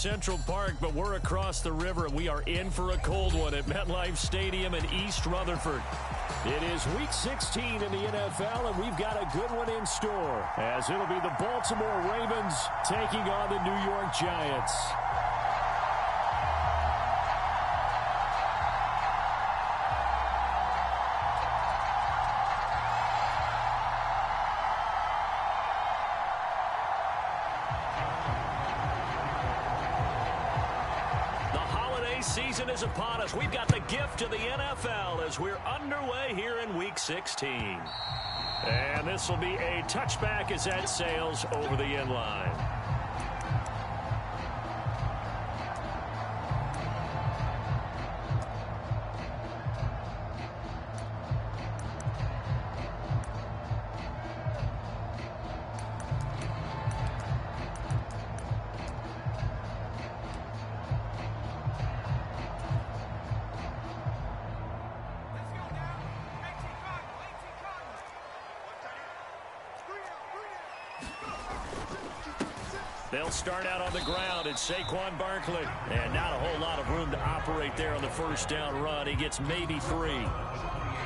Central Park, but we're across the river, and we are in for a cold one at MetLife Stadium in East Rutherford. It is Week 16 in the NFL, and we've got a good one in store, as it'll be the Baltimore Ravens taking on the New York Giants. Season is upon us. We've got the gift of the NFL as we're underway here in Week 16. And this will be a touchback as that sails over the end line. They'll start out on the ground. It's Saquon Barkley. And not a whole lot of room to operate there on the first down run. He gets maybe 3.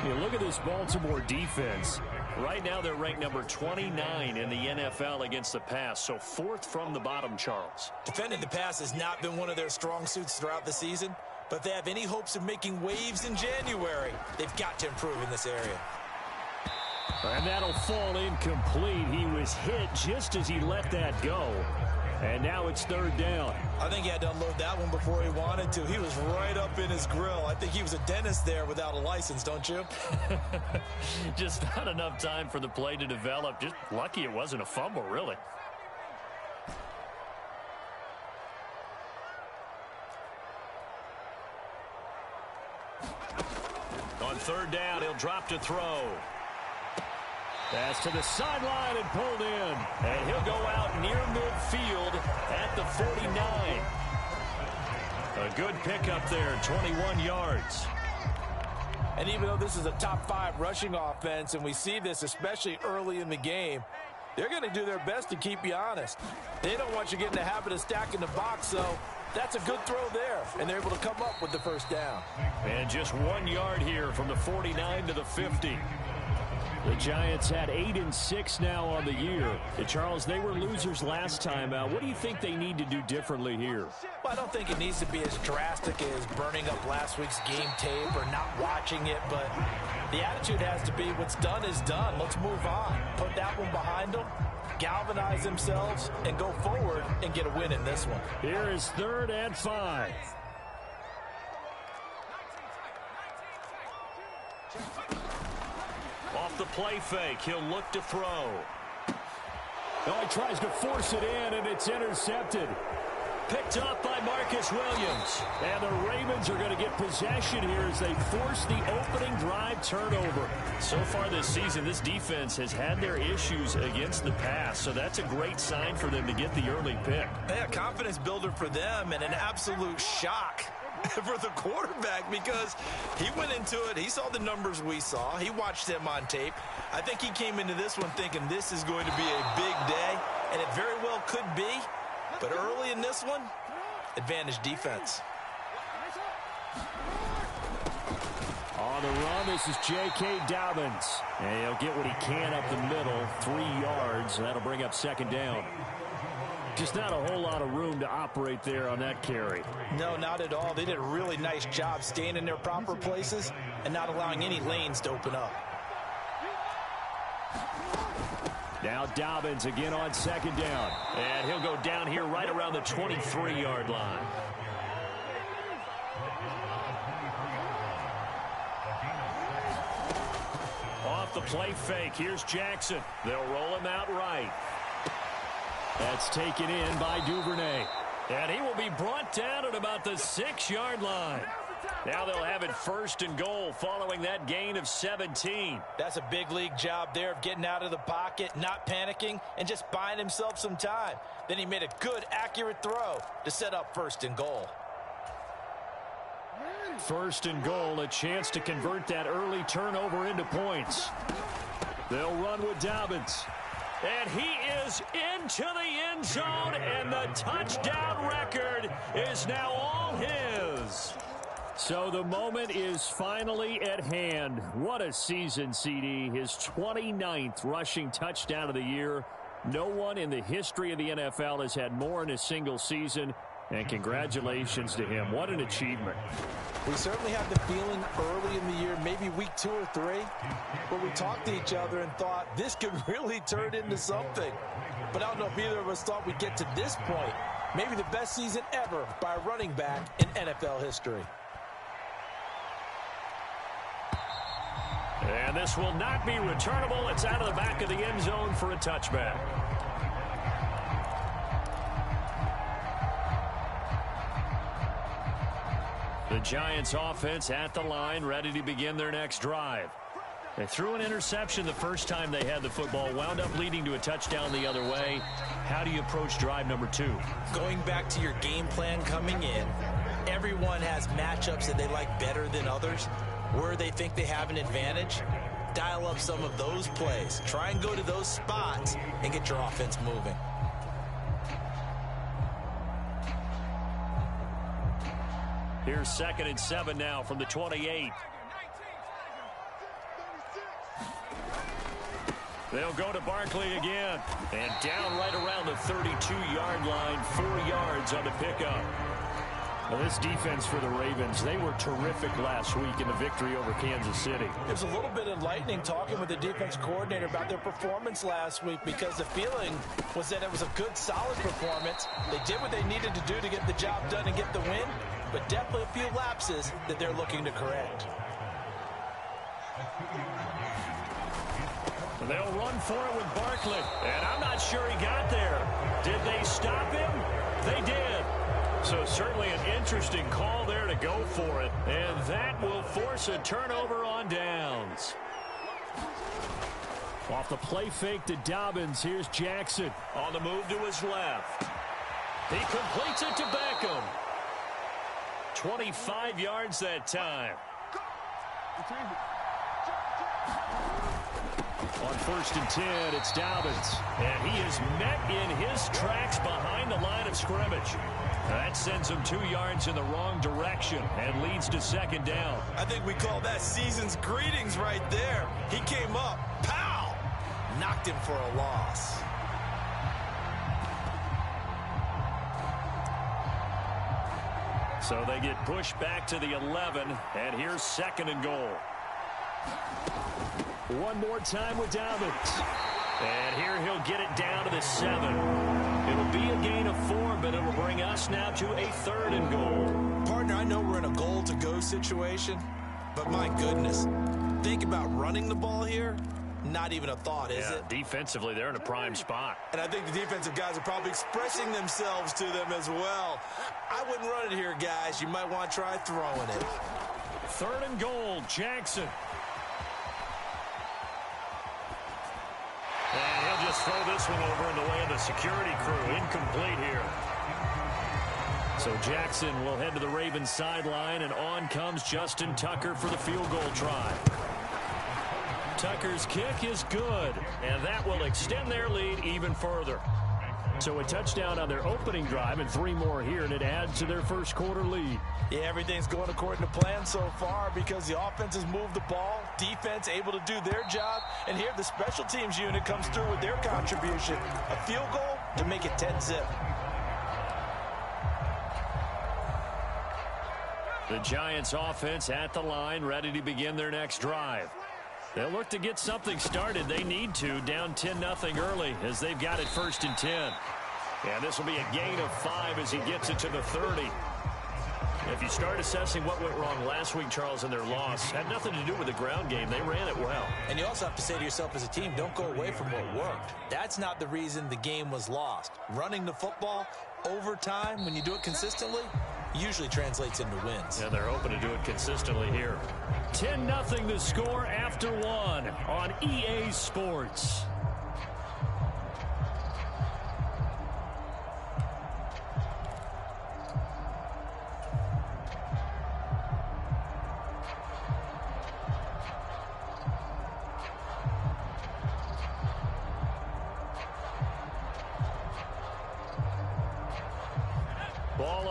You look at this Baltimore defense. Right now they're ranked number 29 in the NFL against the pass. So 4th from the bottom, Charles. Defending the pass has not been one of their strong suits throughout the season. But if they have any hopes of making waves in January, they've got to improve in this area. And that'll fall incomplete. He was hit just as he let that go. And now it's 3rd down. I think he had to unload that one before he wanted to. He was right up in his grill. I think he was a dentist there without a license, don't you? Just not enough time for the play to develop. Just lucky it wasn't a fumble, really. On 3rd down, he'll drop to throw. Pass to the sideline and pulled in. And he'll go out near midfield at the 49. A good pickup there, 21 yards. And even though this is a top 5 rushing offense, and we see this especially early in the game, they're going to do their best to keep you honest. They don't want you getting the habit of stacking the box, so that's a good throw there. And they're able to come up with the first down. And just 1 yard here from the 49 to the 50. The Giants had 8-6 now on the year. Charles, they were losers last time out. What do you think they need to do differently here? Well, I don't think it needs to be as drastic as burning up last week's game tape or not watching it, but the attitude has to be what's done is done. Let's move on. Put that one behind them, galvanize themselves, and go forward and get a win in this one. Here is 3rd and 5. Off the play fake, he'll look to throw. Oh, he tries to force it in, and it's intercepted. Picked up by Marcus Williams. And the Ravens are going to get possession here as they force the opening drive turnover. So far this season, this defense has had their issues against the pass, so that's a great sign for them to get the early pick. Yeah, confidence builder for them and an absolute shock for the quarterback because he went into it. He saw the numbers we saw. He watched them on tape. I think he came into this one thinking this is going to be a big day, and it very well could be. But early in this one, advantage defense. On the run, this is J.K. Dobbins. And he'll get what he can up the middle, 3 yards. That'll bring up 2nd down. Just not a whole lot of room to operate there on that carry. No, not at all. They did a really nice job staying in their proper places and not allowing any lanes to open up. Now Dobbins again on 2nd down. And he'll go down here right around the 23-yard line. Off the play fake, here's Jackson. They'll roll him out right. That's taken in by Duvernay. And he will be brought down at about the 6-yard line. Now they'll have it 1st and goal following that gain of 17. That's a big league job there of getting out of the pocket, not panicking, and just buying himself some time. Then he made a good, accurate throw to set up 1st and goal. 1st and goal, a chance to convert that early turnover into points. They'll run with Dobbins. And he is into the end zone, and the touchdown record is now all his. So the moment is finally at hand. What a season, CD. His 29th rushing touchdown of the year. No one in the history of the NFL has had more in a single season. And congratulations to him. What an achievement. We certainly had the feeling early in the year, maybe week 2 or 3, where we talked to each other and thought this could really turn into something. But I don't know if either of us thought we'd get to this point. Maybe the best season ever by a running back in NFL history. And this will not be returnable. It's out of the back of the end zone for a touchback. The Giants offense at the line, ready to begin their next drive. They threw an interception the first time they had the football, wound up leading to a touchdown the other way. How do you approach drive number 2? Going back to your game plan coming in, everyone has matchups that they like better than others. Where they think they have an advantage, dial up some of those plays. Try and go to those spots and get your offense moving. Here's 2nd and 7 now from the 28. They'll go to Barkley again. And down right around the 32-yard line, 4 yards on the pickup. Now this defense for the Ravens, they were terrific last week in the victory over Kansas City. There's a little bit of lightning talking with the defense coordinator about their performance last week, because the feeling was that it was a good, solid performance. They did what they needed to do to get the job done and get the win, but definitely a few lapses that they're looking to correct. They'll run for it with Barkley, and I'm not sure he got there. Did they stop him? They did. So certainly an interesting call there to go for it, and that will force a turnover on downs. Off the play fake to Dobbins, here's Jackson on the move to his left. He completes it to Beckham. 25 yards that time. On 1st and 10, it's Dobbins. And he is met in his tracks behind the line of scrimmage. That sends him 2 yards in the wrong direction and leads to 2nd down. I think we call that season's greetings right there. He came up, pow! Knocked him for a loss. So they get pushed back to the 11, and here's 2nd and goal. One more time with Dobbins. And here he'll get it down to the 7. It'll be a gain of 4, but it'll bring us now to a 3rd and goal. Partner, I know we're in a goal-to-go situation, but my goodness, think about running the ball here. Not even a thought, is it? Defensively, they're in a prime spot. And I think the defensive guys are probably expressing themselves to them as well. I wouldn't run it here, guys. You might want to try throwing it. 3rd and goal, Jackson. And he'll just throw this one over in the way of the security crew. Incomplete here. So Jackson will head to the Ravens sideline, and on comes Justin Tucker for the field goal try. Tucker's kick is good, and that will extend their lead even further. So a touchdown on their opening drive and 3 more here, and it adds to their first quarter lead. Yeah, everything's going according to plan so far because the offense has moved the ball, defense able to do their job, and here the special teams unit comes through with their contribution. A field goal to make it 10-zip. The Giants offense at the line, ready to begin their next drive. They'll look to get something started. They need to, down 10-0 early as they've got it 1st and 10. And this will be a gain of 5 as he gets it to the 30. If you start assessing what went wrong last week, Charles, in their loss, had nothing to do with the ground game. They ran it well. And you also have to say to yourself as a team, don't go away from what worked. That's not the reason the game was lost. Running the football over time, when you do it consistently, usually translates into wins. And they're hoping to do it consistently here. 10-0 the score after 1 on EA Sports.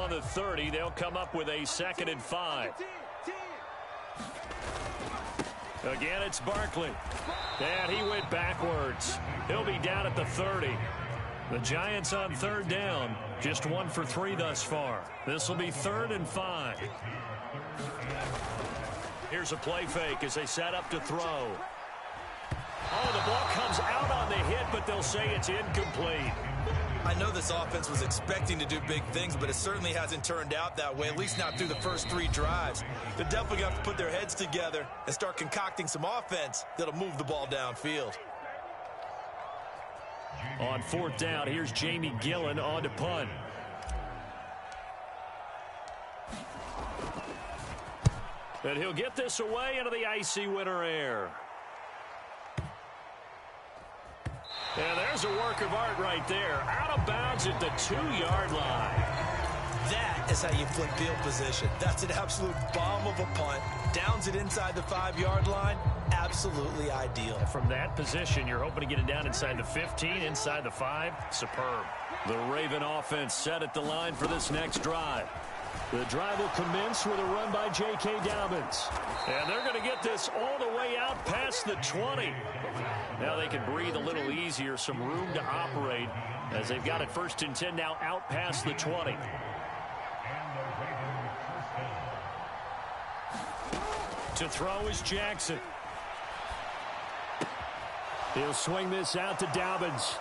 on the 30. They'll come up with a 2nd and 5. Again, it's Barkley. And he went backwards. He'll be down at the 30. The Giants on 3rd down. Just 1 for 3 thus far. This will be 3rd and 5. Here's a play fake as they set up to throw. Oh, the ball comes out on the hit, but they'll say it's incomplete. I know this offense was expecting to do big things, but it certainly hasn't turned out that way, at least not through the first 3 drives. They're definitely going to have to put their heads together and start concocting some offense that'll move the ball downfield. On 4th down, here's Jamie Gillen on to punt. And he'll get this away into the icy winter air. And there's a work of art right there. Out of bounds at the 2-yard line. That is how you flip field position. That's an absolute bomb of a punt. Downs it inside the 5-yard line. Absolutely ideal. From that position, you're hoping to get it down inside the 15, inside the 5. Superb. The Raven offense set at the line for this next drive. The drive will commence with a run by J.K. Dobbins. And they're going to get this all the way out past the 20. Now they can breathe a little easier, some room to operate as they've got it 1st and 10 now out past the 20. To throw is Jackson. He'll swing this out to Dobbins.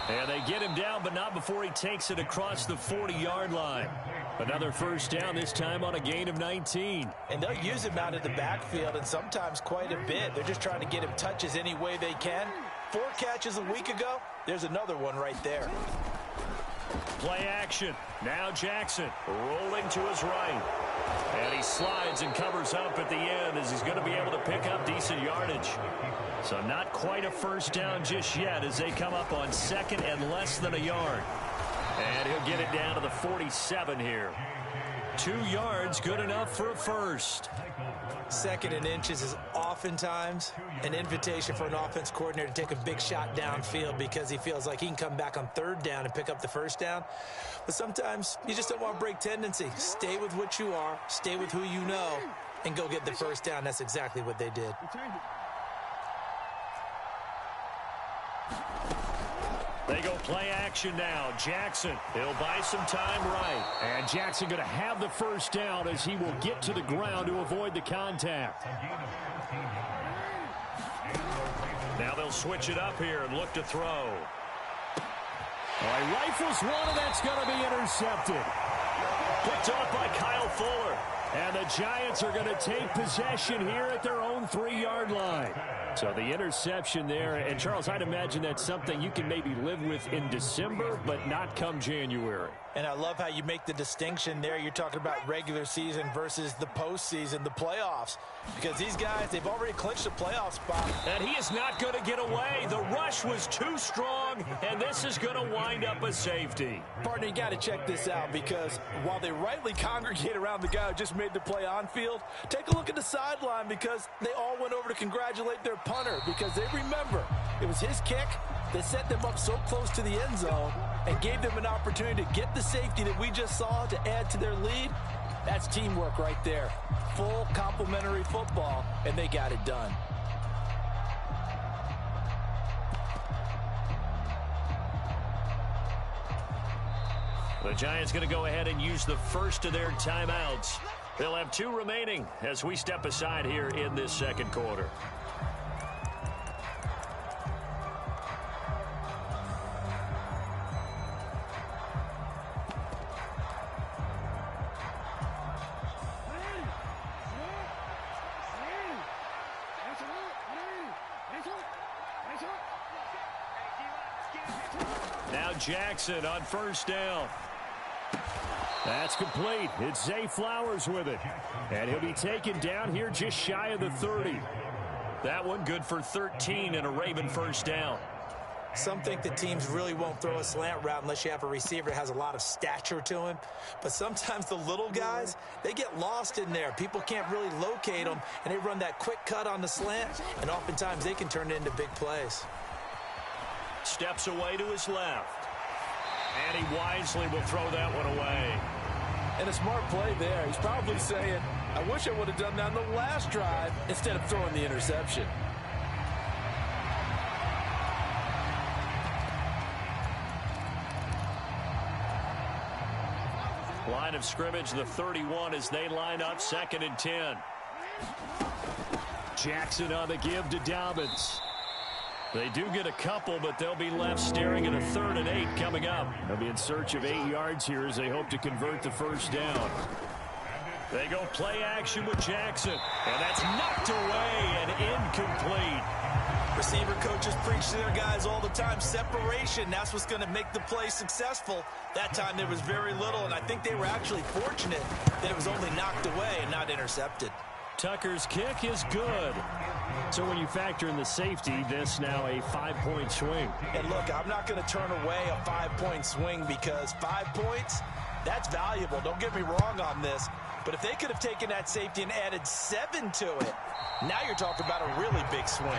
And they get him down, but not before he takes it across the 40-yard line. Another 1st down, this time on a gain of 19. And they'll use him out of the backfield, and sometimes quite a bit. They're just trying to get him touches any way they can. 4 catches a week ago. There's another one right there. Play action. Now Jackson rolling to his right. And he slides and covers up at the end as he's going to be able to pick up decent yardage. So not quite a 1st down just yet as they come up on 2nd and less than a yard. And he'll get it down to the 47 here. 2 yards, good enough for a 1st. 2nd and inches is oftentimes an invitation for an offense coordinator to take a big shot downfield because he feels like he can come back on 3rd down and pick up the 1st down. But sometimes you just don't want to break tendency. Stay with what you are, stay with who you know, and go get the 1st down. That's exactly what they did. They go play action now. Jackson, he'll buy some time right. And Jackson going to have the 1st down as he will get to the ground to avoid the contact. Now they'll switch it up here and look to throw. All right, rifles one, and that's going to be intercepted. Picked off by Kyle Fuller. And the Giants are going to take possession here at their own 3-yard line. So the interception there, and Charles, I'd imagine that's something you can maybe live with in December, but not come January. And I love how you make the distinction there. You're talking about regular season versus the postseason, the playoffs. Because these guys, they've already clinched a playoff spot. And he is not going to get away. The rush was too strong, and this is going to wind up a safety. Partner, you got to check this out because while they rightly congregate around the guy who just made the play on field, take a look at the sideline because they all went over to congratulate their punter because they remember it was his kick that set them up so close to the end zone and gave them an opportunity to get the safety that we just saw to add to their lead. That's teamwork right there. Full complementary football, and they got it done. The Giants going to go ahead and use the first of their timeouts. They'll have 2 remaining as we step aside here in this 2nd quarter. Now Jackson on 1st down. That's complete. It's Zay Flowers with it. And he'll be taken down here just shy of the 30. That one good for 13 and a Raven 1st down. Some think that teams really won't throw a slant route unless you have a receiver that has a lot of stature to him. But sometimes the little guys, they get lost in there. People can't really locate them, and they run that quick cut on the slant, and oftentimes they can turn it into big plays. Steps away to his left. And he wisely will throw that one away. And a smart play there. He's probably saying, I wish I would have done that on the last drive instead of throwing the interception. Line of scrimmage, the 31 as they line up 2nd and 10. Jackson on the give to Dobbins. They do get a couple, but they'll be left staring at a 3rd and 8 coming up. They'll be in search of 8 yards here as they hope to convert the first down. They go play action with Jackson, and that's knocked away and incomplete. Receiver coaches preach to their guys all the time. Separation, that's what's going to make the play successful. That time there was very little, and I think they were actually fortunate that it was only knocked away and not intercepted. Tucker's kick is good. So when you factor in the safety, this now a 5-point swing. And look, I'm not going to turn away a 5-point swing because 5 points, that's valuable. Don't get me wrong on this. But if they could have taken that safety and added 7 to it, now you're talking about a really big swing.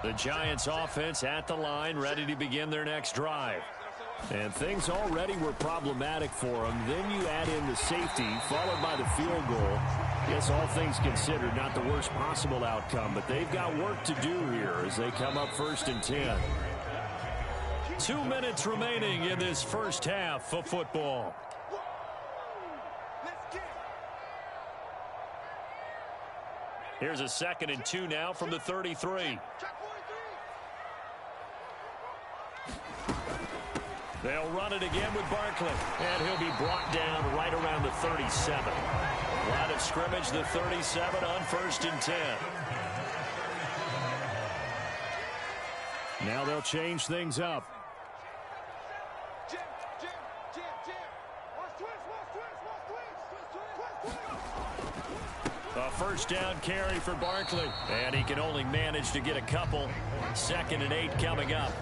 The Giants offense at the line, ready to begin their next drive. And things already were problematic for them. Then you add in the safety, followed by the field goal. Yes, all things considered, not the worst possible outcome, but they've got work to do here as they come up 1st and 10. 2 minutes remaining in this first half of football. Here's a 2nd and 2 now from the 33. They'll run it again with Barkley, and he'll be brought down right around the 37. Line of scrimmage, the 37 on 1st and 10. Now they'll change things up. A first down carry for Barkley, and he can only manage to get a couple. 2nd and 8 coming up.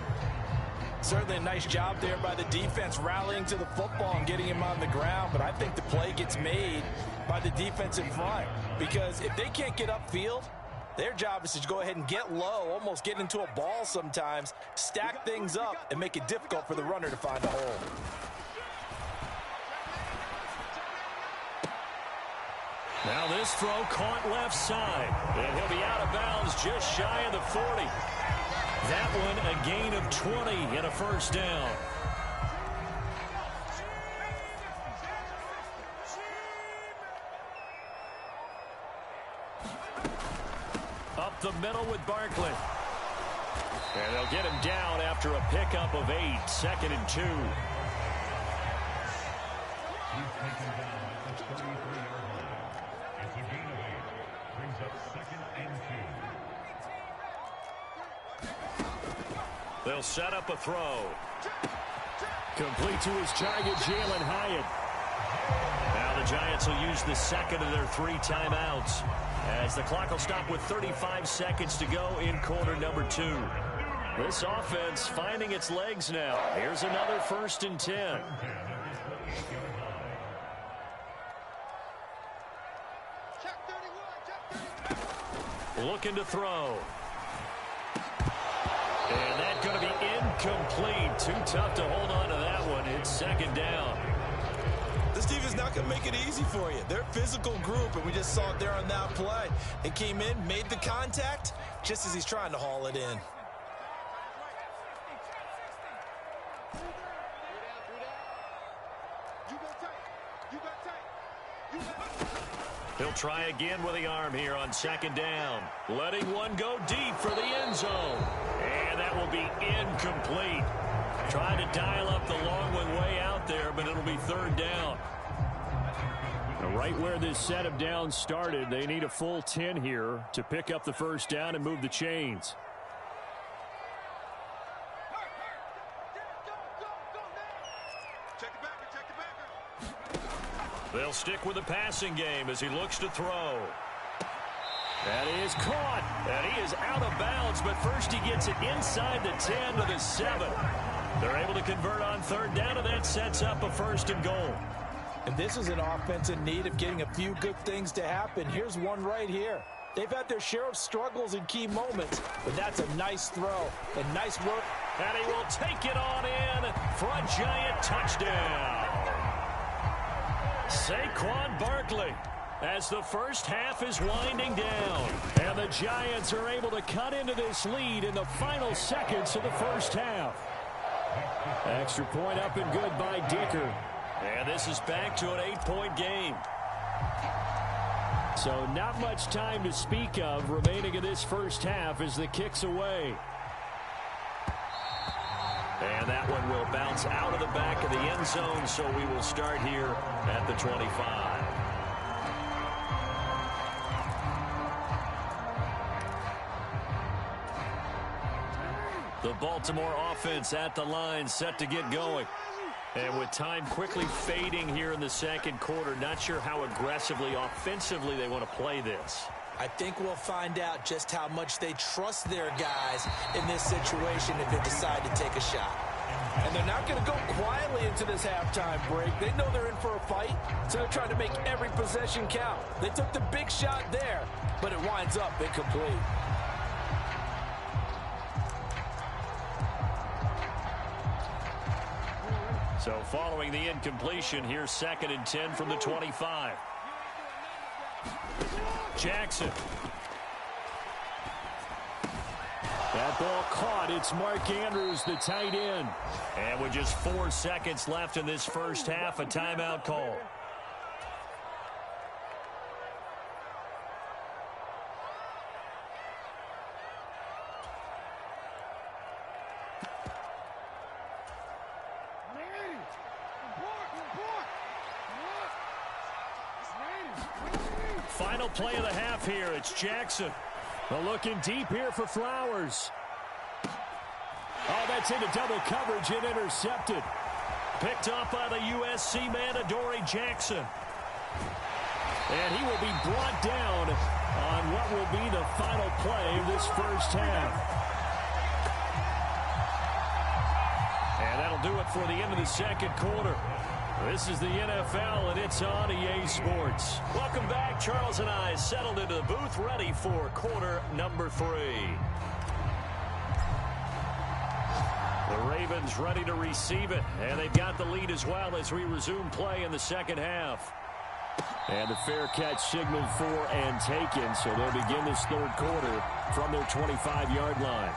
Certainly a nice job there by the defense rallying to the football and getting him on the ground, but I think the play gets made by the defense in front because if they can't get upfield, their job is to go ahead and get low, almost get into a ball sometimes, stack things up, and make it difficult for the runner to find a hole. Now this throw caught left side, and he'll be out of bounds just shy of the 40. That one a gain of 20 and a first down. Up the middle with Barkley. And they'll get him down after a pickup of 8, 2nd and 2. They'll set up a throw. Complete to his target, Jalen Hyatt. Now the Giants will use the 2nd of their 3 timeouts as the clock will stop with 35 seconds to go in quarter number 2. This offense finding its legs now. Here's another 1st and 10. Looking to throw. And that's going to be incomplete. Too tough to hold on to that one. It's 2nd down. This defense is not going to make it easy for you. They're a physical group, and we just saw it there on that play. It came in, made the contact, just as he's trying to haul it in. He'll try again with the arm here on 2nd down. Letting one go deep for the end zone. And that will be incomplete. Trying to dial up the long one way out there, but it'll be 3rd down. Now, right where this set of downs started, they need a full 10 here to pick up the first down and move the chains. They'll stick with the passing game as he looks to throw. And he is caught. And he is out of bounds, but first he gets it inside the 10 to the 7. They're able to convert on third down, and that sets up a 1st and goal. And this is an offense in need of getting a few good things to happen. Here's one right here. They've had their share of struggles in key moments, but that's a nice throw and nice work. And he will take it on in for a giant touchdown. Saquon Barkley, as the first half is winding down. And the Giants are able to cut into this lead in the final seconds of the first half. Extra point up and good by Dicker. And this is back to an 8-point game. So not much time to speak of remaining in this first half as the kick's away. And that one will bounce out of the back of the end zone, so we will start here at the 25. The Baltimore offense at the line, set to get going. And with time quickly fading here in the second quarter, not sure how aggressively, offensively they want to play this. I think we'll find out just how much they trust their guys in this situation if they decide to take a shot. And they're not going to go quietly into this halftime break. They know they're in for a fight, so they're trying to make every possession count. They took the big shot there, but it winds up incomplete. So following the incompletion, here's 2nd and 10 from the 25. Jackson. That ball caught. It's Mark Andrews, the tight end. And with just 4 seconds left in this first half, a timeout call. Final play of the half here. It's Jackson. Looking deep here for Flowers. Oh, that's into double coverage and intercepted. Picked up by the USC man, Adoree Jackson. And he will be brought down on what will be the final play of this first half. And that'll do it for the end of the second quarter. This is the NFL, and it's on EA Sports. Welcome back. Charles and I settled into the booth, ready for quarter number 3. The Ravens ready to receive it, and they've got the lead as well as we resume play in the second half. And the fair catch signaled for and taken, so they'll begin this third quarter from their 25-yard line.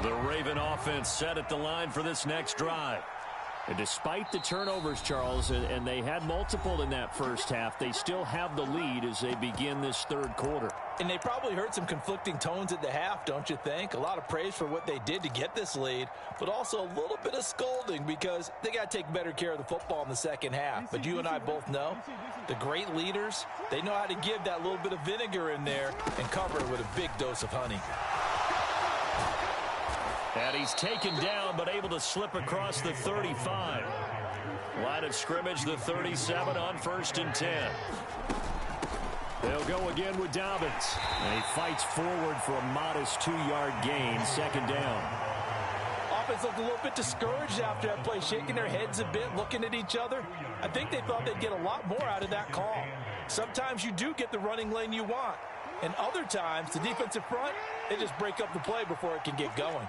The Raven offense set at the line for this next drive. And despite the turnovers, Charles, and they had multiple in that first half, they still have the lead as they begin this third quarter. And they probably heard some conflicting tones at the half, don't you think? A lot of praise for what they did to get this lead, but also a little bit of scolding because they got to take better care of the football in the second half. But you and I both know the great leaders, they know how to give that little bit of vinegar in there and cover it with a big dose of honey. And he's taken down, but able to slip across the 35. Line of scrimmage, the 37 on 1st and 10. They'll go again with Dobbins. And he fights forward for a modest 2-yard gain, 2nd down. Offense looked a little bit discouraged after that play, shaking their heads a bit, looking at each other. I think they thought they'd get a lot more out of that call. Sometimes you do get the running lane you want. And other times, the defensive front, they just break up the play before it can get going.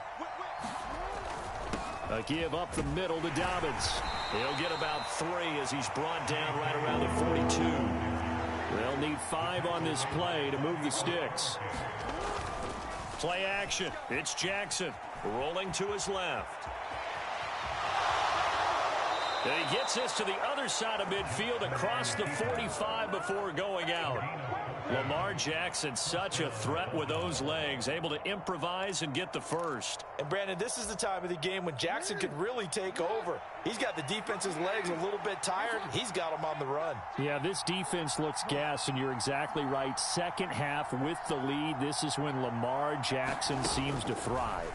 A give up the middle to Dobbins. He'll get about 3 as he's brought down right around the 42. They'll need 5 on this play to move the sticks. Play action. It's Jackson rolling to his left. And he gets this to the other side of midfield across the 45 before going out. Lamar Jackson, such a threat with those legs, able to improvise and get the first. And, Brandon, this is the time of the game when Jackson could really take over. He's got the defense's legs a little bit tired. He's got them on the run. Yeah, this defense looks gassed, and you're exactly right. Second half with the lead, this is when Lamar Jackson seems to thrive.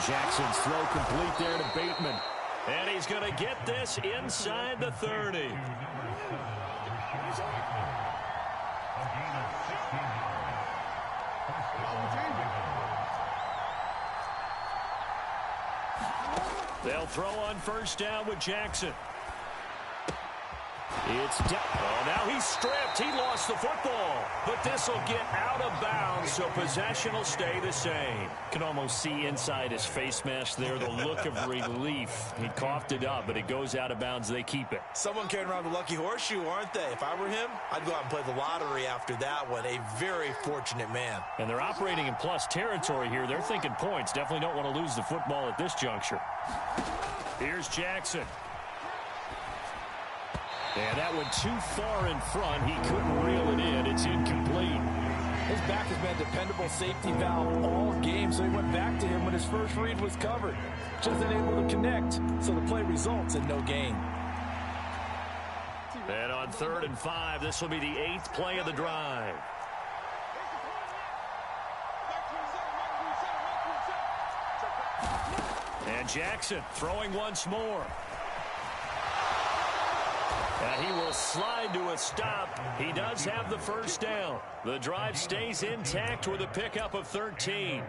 Jackson's throw complete there to Bateman. And he's going to get this inside the 30. They'll throw on first down with Jackson. It's down. Oh, now he's stripped. He lost the football. But this will get out of bounds, so possession will stay the same. Can almost see inside his face mask there the look of relief. He coughed it up, but it goes out of bounds. They keep it. Someone carrying around the lucky horseshoe, aren't they? If I were him, I'd go out and play the lottery after that one. A very fortunate man. And they're operating in plus territory here. They're thinking points. Definitely don't want to lose the football at this juncture. Here's Jackson. And that went too far in front. He couldn't reel it in. It's incomplete. His back has been a dependable safety valve all game, so he went back to him when his first read was covered. Just unable to connect, so the play results in no gain. And on 3rd and 5, this will be the 8th play of the drive. And Jackson throwing once more. And he will slide to a stop. He does have the first down. The drive stays intact with a pickup of 13.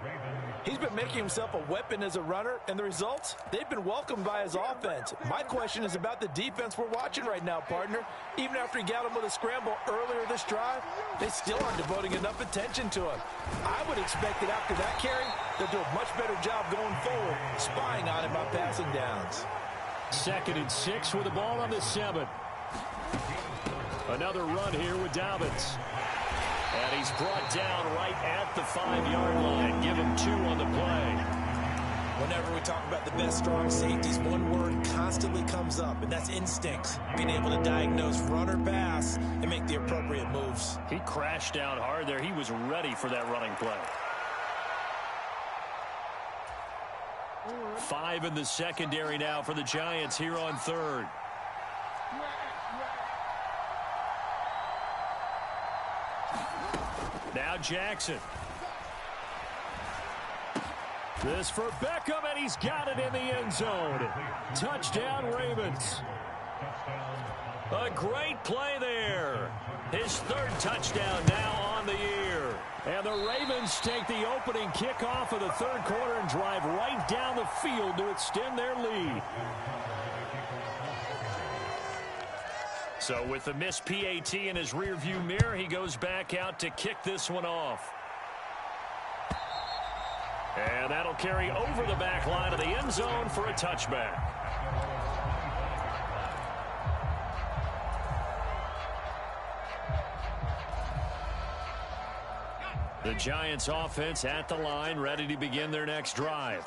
He's been making himself a weapon as a runner, and the results, they've been welcomed by his offense. My question is about the defense we're watching right now, partner. Even after he got him with a scramble earlier this drive, they still aren't devoting enough attention to him. I would expect that after that carry, they'll do a much better job going forward, spying on him on passing downs. 2nd and 6 with the ball on the 7. Another run here with Dobbins. And he's brought down right at the 5-yard line. Give him 2 on the play. Whenever we talk about the best strong safeties, one word constantly comes up, and that's instincts. Being able to diagnose run or pass and make the appropriate moves. He crashed down hard there. He was ready for that running play. 5 in the secondary now for the Giants here on 3rd. Now Jackson. This for Beckham, and he's got it in the end zone. Touchdown, Ravens. A great play there. His 3rd touchdown now on the year. And the Ravens take the opening kickoff of the 3rd quarter and drive right down the field to extend their lead. So with the missed PAT in his rearview mirror, he goes back out to kick this one off. And that'll carry over the back line of the end zone for a touchback. The Giants offense at the line, ready to begin their next drive.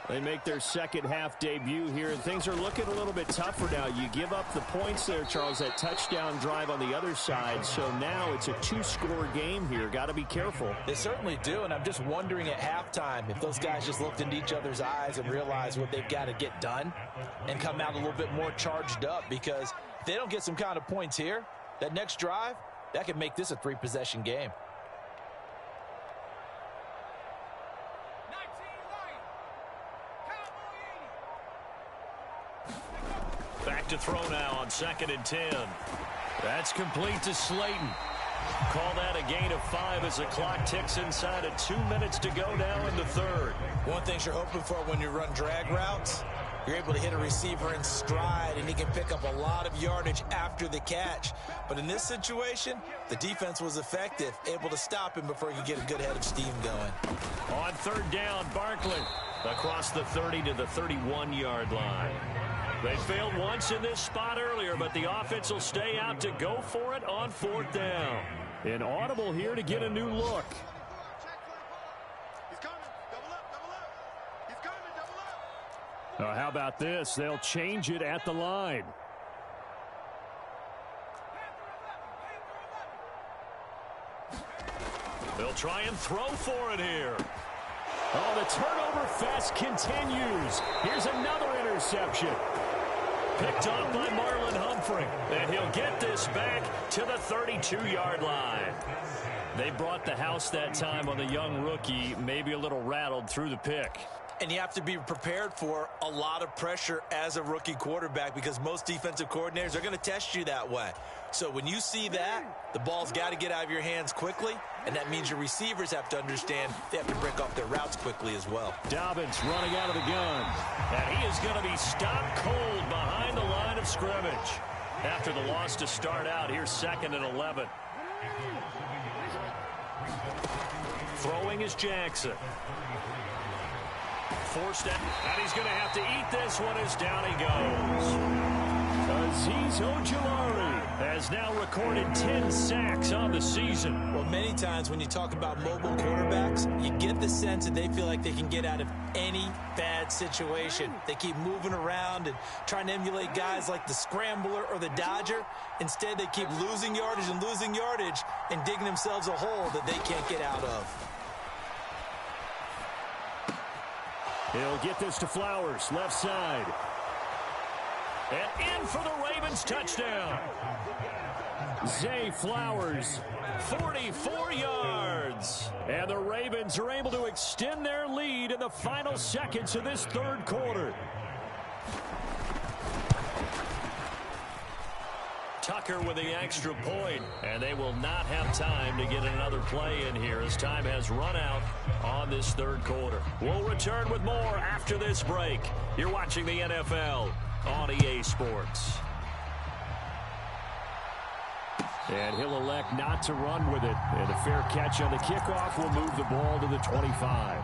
They make their second half debut here, and things are looking a little bit tougher now. You give up the points there, Charles, that touchdown drive on the other side. So now it's a 2-score game here. Got to be careful. They certainly do, and I'm just wondering at halftime if those guys just looked into each other's eyes and realized what they've got to get done and come out a little bit more charged up, because if they don't get some kind of points here, that next drive, that could make this a 3-possession game. Back to throw now on 2nd and 10. That's complete to Slayton. Call that a gain of 5 as the clock ticks inside of 2 minutes to go now in the 3rd. One thing you're hoping for when you run drag routes, you're able to hit a receiver in stride, and he can pick up a lot of yardage after the catch. But in this situation, the defense was effective, able to stop him before he could get a good head of steam going. On 3rd down, Barkley across the 30 to the 31-yard line. They failed once in this spot earlier, but the offense will stay out to go for it on 4th down. An audible here to get a new look. How about this? They'll change it at the line. They'll try and throw for it here. Oh, the turnover fest continues. Here's another interception. Picked off by Marlon Humphrey. And he'll get this back to the 32-yard line. They brought the house that time on the young rookie, maybe a little rattled through the pick. And you have to be prepared for a lot of pressure as a rookie quarterback because most defensive coordinators are going to test you that way. So when you see that, the ball's got to get out of your hands quickly, and that means your receivers have to understand they have to break off their routes quickly as well. Dobbins running out of the gun, and he is going to be stopped cold behind the line of scrimmage. After the loss to start out, here's 2nd and 11. Throwing is Jackson. Forced out, and he's going to have to eat this one as down he goes. Azeez Ojulari has now recorded 10 sacks on the season. Well, many times when you talk about mobile quarterbacks, you get the sense that they feel like they can get out of any bad situation. They keep moving around and trying to emulate guys like the Scrambler or the Dodger. Instead, they keep losing yardage and digging themselves a hole that they can't get out of. He'll get this to Flowers, left side. And in for the Ravens touchdown. Zay Flowers, 44 yards. And the Ravens are able to extend their lead in the final seconds of this third quarter. Tucker with the extra point, and they will not have time to get another play in here as time has run out on this third quarter. We'll return with more after this break. You're watching the NFL on EA Sports. And he'll elect not to run with it, and a fair catch on the kickoff will move the ball to the 25.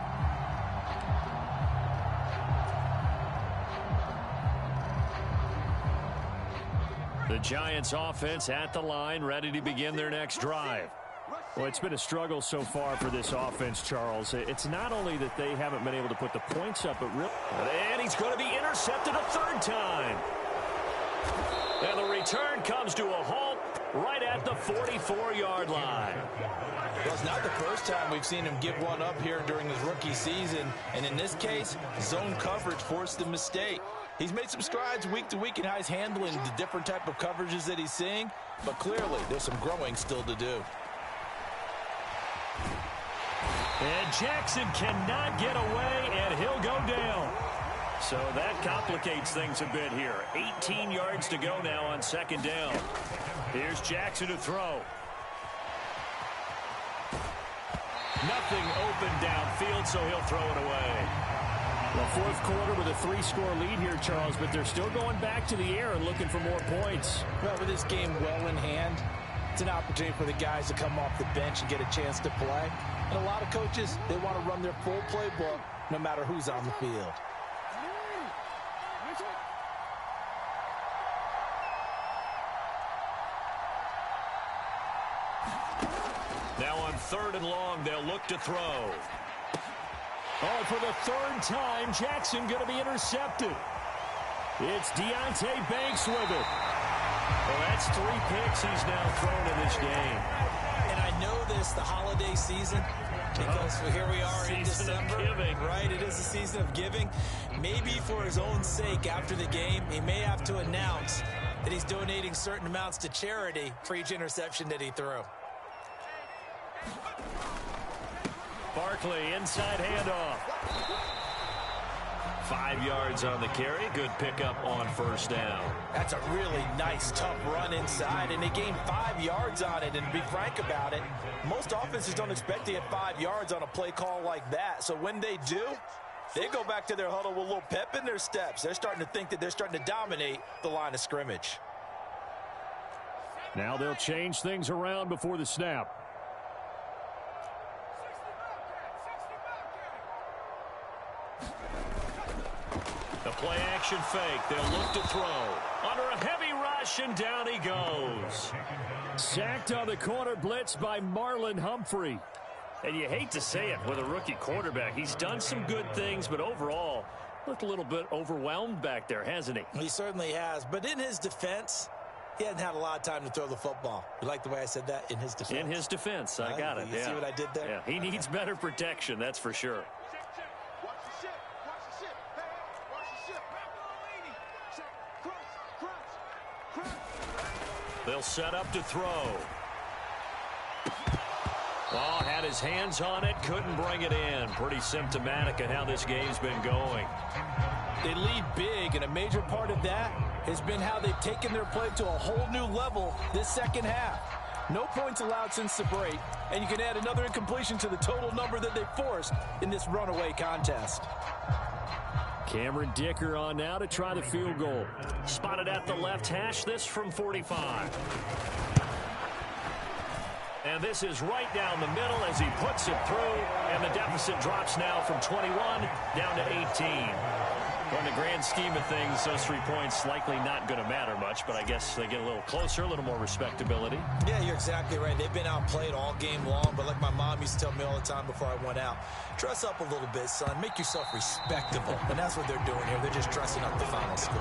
The Giants offense at the line, ready to begin their next drive. Well, it's been a struggle so far for this offense, Charles. It's not only that they haven't been able to put the points up, but really... And he's going to be intercepted a third time. And the return comes to a halt right at the 44-yard line. Well, it's not the first time we've seen him give one up here during his rookie season. And in this case, zone coverage forced the mistake. He's made some strides week to week in how he's handling the different type of coverages that he's seeing. But clearly, there's some growing still to do. And Jackson cannot get away, and he'll go down. So that complicates things a bit here. 18 yards to go now on 2nd down. Here's Jackson to throw. Nothing open downfield, so he'll throw it away. Well, fourth quarter with a 3-score lead here, Charles, but they're still going back to the air and looking for more points. Well, with this game well in hand, it's an opportunity for the guys to come off the bench and get a chance to play. And a lot of coaches, they want to run their full playbook no matter who's on the field. Now on 3rd and long, they'll look to throw. Oh, for the 3rd time, Jackson going to be intercepted. It's Deonte Banks with it. Well, that's 3 picks he's now thrown in this game. And I know this, the holiday season, because here we are in December. Right, it is a season of giving. Maybe for his own sake after the game, he may have to announce that he's donating certain amounts to charity for each interception that he threw. Barkley, inside handoff. 5 yards on the carry. Good pickup on 1st down. That's a really nice, tough run inside, and they gained 5 yards on it. And to be frank about it, most offenses don't expect to get 5 yards on a play call like that. So when they do, they go back to their huddle with a little pep in their steps. They're starting to think that they're starting to dominate the line of scrimmage. Now they'll change things around before the snap. The play action fake. They'll look to throw. Under a heavy rush, and down he goes. Sacked on the corner blitz by Marlon Humphrey. And you hate to say it with a rookie quarterback. He's done some good things, but overall, looked a little bit overwhelmed back there, hasn't he? He certainly has. But in his defense, He hasn't had a lot of time to throw the football. You like the way I said that? In his defense? In his defense. I got it. You see what I did there? Yeah, he needs better protection, that's for sure. They'll set up to throw. Oh, had his hands on it, couldn't bring it in. Pretty symptomatic of how this game's been going. They lead big, and a major part of that has been how they've taken their play to a whole new level this second half. No points allowed since the break, and you can add another incompletion to the total number that they've forced in this runaway contest. Cameron Dicker on now to try the field goal. Spotted at the left hash, this from 45. And this is right down the middle as he puts it through, and the deficit drops now from 21 down to 18. Well, in the grand scheme of things, those 3 points likely not going to matter much, but I guess they get a little closer, a little more respectability. Yeah, you're exactly right. They've been outplayed all game long, but like my mom used to tell me all the time before I went out, dress up a little bit, son. Make yourself respectable. And that's what they're doing here. They're just dressing up the final score.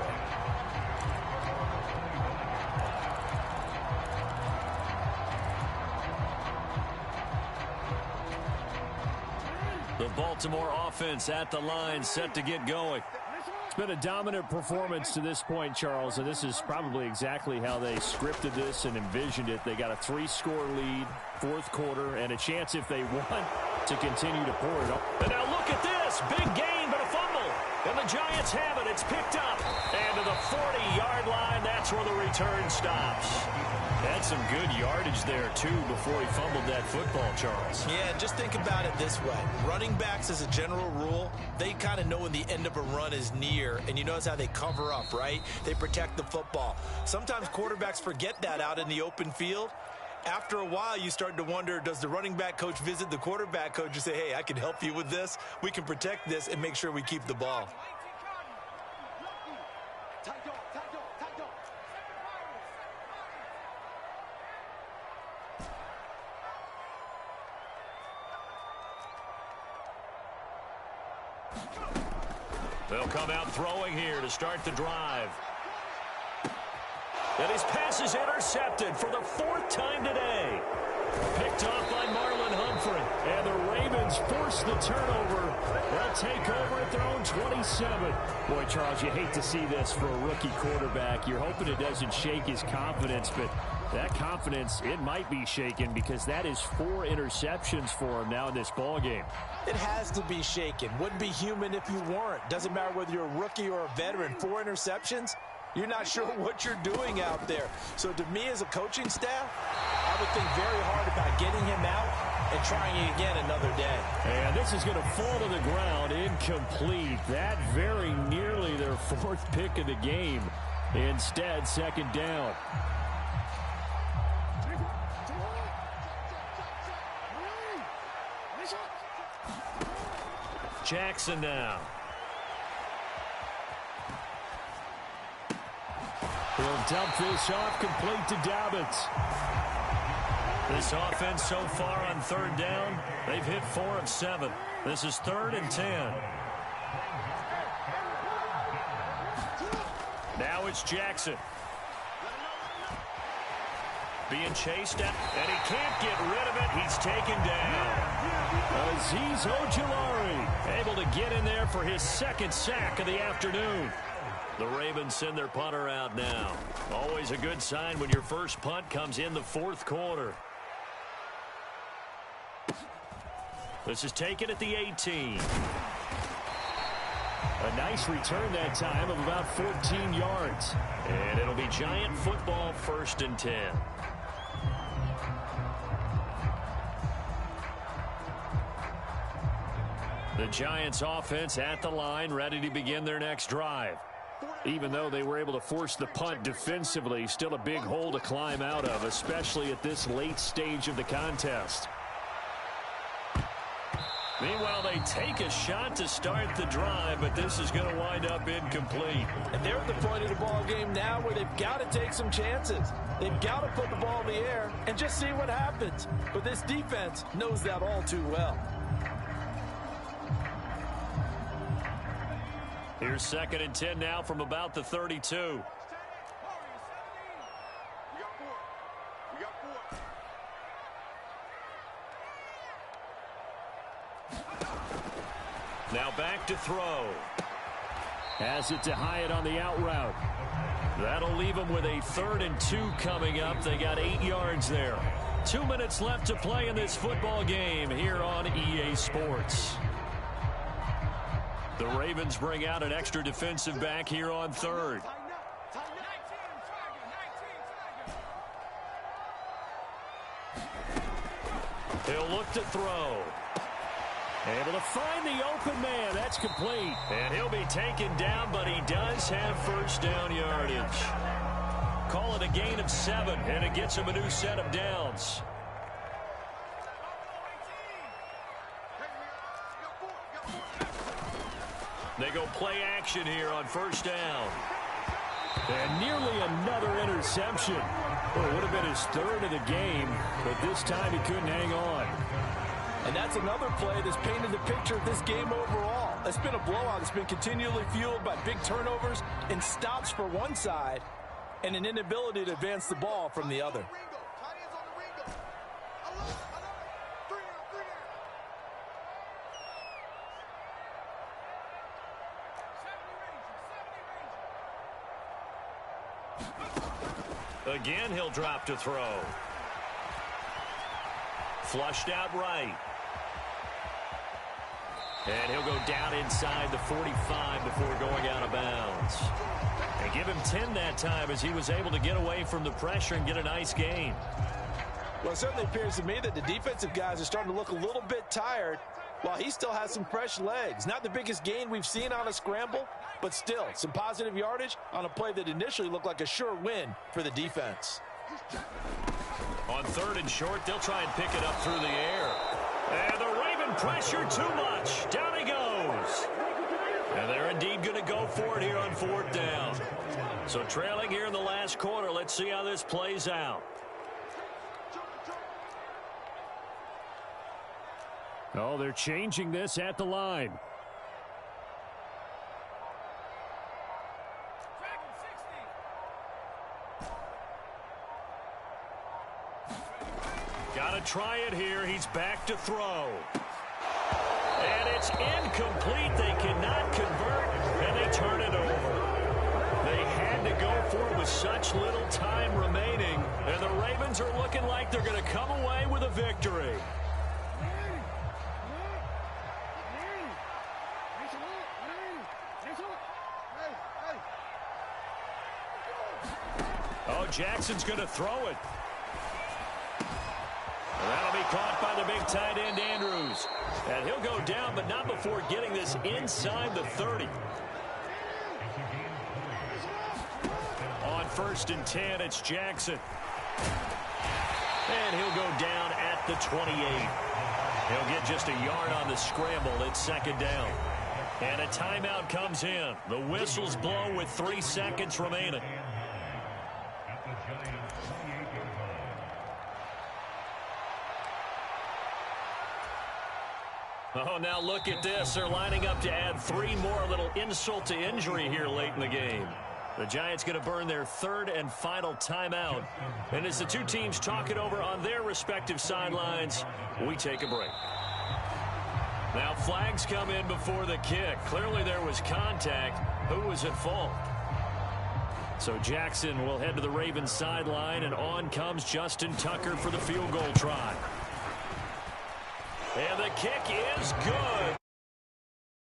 The Baltimore offense at the line, set to get going. It's been a dominant performance to this point, Charles, and this is probably exactly how they scripted this and envisioned it. They got a 3-score lead, fourth quarter, and a chance if they want to continue to pour it up. And now look at this. Big gain, but a fumble. And the Giants have it. It's picked up. And to the 40-yard line, that's where the return stops. Had some good yardage there, too, before he fumbled that football, Charles. Yeah, just think about it this way. Running backs, as a general rule, they kind of know when the end of a run is near, and you notice how they cover up, right? They protect the football. Sometimes quarterbacks forget that out in the open field. After a while, you start to wonder, does the running back coach visit the quarterback coach and say, hey, I can help you with this. We can protect this and make sure we keep the ball. They'll come out throwing here to start the drive. And his pass is intercepted for the 4th time today. Picked off by Marlon Humphrey. And the Ravens force the turnover. They'll take over at their own 27. Boy, Charles, you hate to see this for a rookie quarterback. You're hoping it doesn't shake his confidence, but that confidence, it might be shaken because that is 4 interceptions for him now in this ballgame. It has to be shaken. Wouldn't be human if you weren't. Doesn't matter whether you're a rookie or a veteran. 4 interceptions, you're not sure what you're doing out there. So to me as a coaching staff, I would think very hard about getting him out and trying it again another day. And this is going to fall to the ground, incomplete. That very nearly their 4th pick of the game. Instead, 2nd down. Jackson now. He'll dump this off complete to Dobbins. This offense so far on 3rd down, they've hit 4 of 7. This is 3rd and 10. Now it's Jackson. Being chased at, and he can't get rid of it. He's taken down. Azeez Ojulari able to get in there for his 2nd sack of the afternoon. The Ravens send their punter out now. Always a good sign when your first punt comes in the 4th quarter. This is taken at the 18. A nice return that time of about 14 yards. And it'll be Giant football, 1st and 10. The Giants offense at the line, ready to begin their next drive. Even though they were able to force the punt defensively, still a big hole to climb out of, especially at this late stage of the contest. Meanwhile, they take a shot to start the drive, but this is going to wind up incomplete. And they're at the point of the ball game now where they've got to take some chances. They've got to put the ball in the air and just see what happens. But this defense knows that all too well. Here's 2nd and 10 now from about the 32. look to throw. Has it to Hyatt on the out route. That'll leave them with a 3rd and 2 coming up. They got 8 yards there. 2 minutes left to play in this football game here on EA Sports. The Ravens bring out an extra defensive back here on 3rd. He'll look to throw. Able to find the open man. That's complete. And he'll be taken down, but he does have first down yardage. Call it a gain of 7, and it gets him a new set of downs. They go play action here on first down. And nearly another interception. Well, it would have been his 3rd of the game, but this time he couldn't hang on. And that's another play that's painted the picture of this game overall. It's been a blowout. It's been continually fueled by big turnovers and stops for one side and an inability to advance the ball from the other. Again, he'll drop to throw. Flushed out right. And he'll go down inside the 45 before going out of bounds. And give him 10 that time as he was able to get away from the pressure and get a nice gain. Well, it certainly appears to me that the defensive guys are starting to look a little bit tired while he still has some fresh legs. Not the biggest gain we've seen on a scramble, but still some positive yardage on a play that initially looked like a sure win for the defense. On 3rd and short, they'll try and pick it up through the air. And the Raven pressure too much. Down he goes. And they're indeed going to go for it here on 4th down. So trailing here in the last quarter, let's see how this plays out. Oh, they're changing this at the line. Got to try it here. He's back to throw. And it's incomplete. They cannot convert, and they turn it over. They had to go for it with such little time remaining, and the Ravens are looking like they're going to come away with a victory. Oh, Jackson's going to throw it. That'll be caught by the big tight end, Andrews. And he'll go down, but not before getting this inside the 30. On 1st and 10, it's Jackson. And he'll go down at the 28. He'll get just a yard on the scramble. It's 2nd down. And a timeout comes in. The whistle's blown with 3 seconds remaining. Oh, now look at this. They're lining up to add 3 more, a little insult to injury here late in the game. The Giants going to burn their 3rd and final timeout. And as the two teams talk it over on their respective sidelines, we take a break. Now flags come in before the kick. Clearly there was contact. Who was at fault? So Jackson will head to the Ravens sideline, and on comes Justin Tucker for the field goal try. And the kick is good.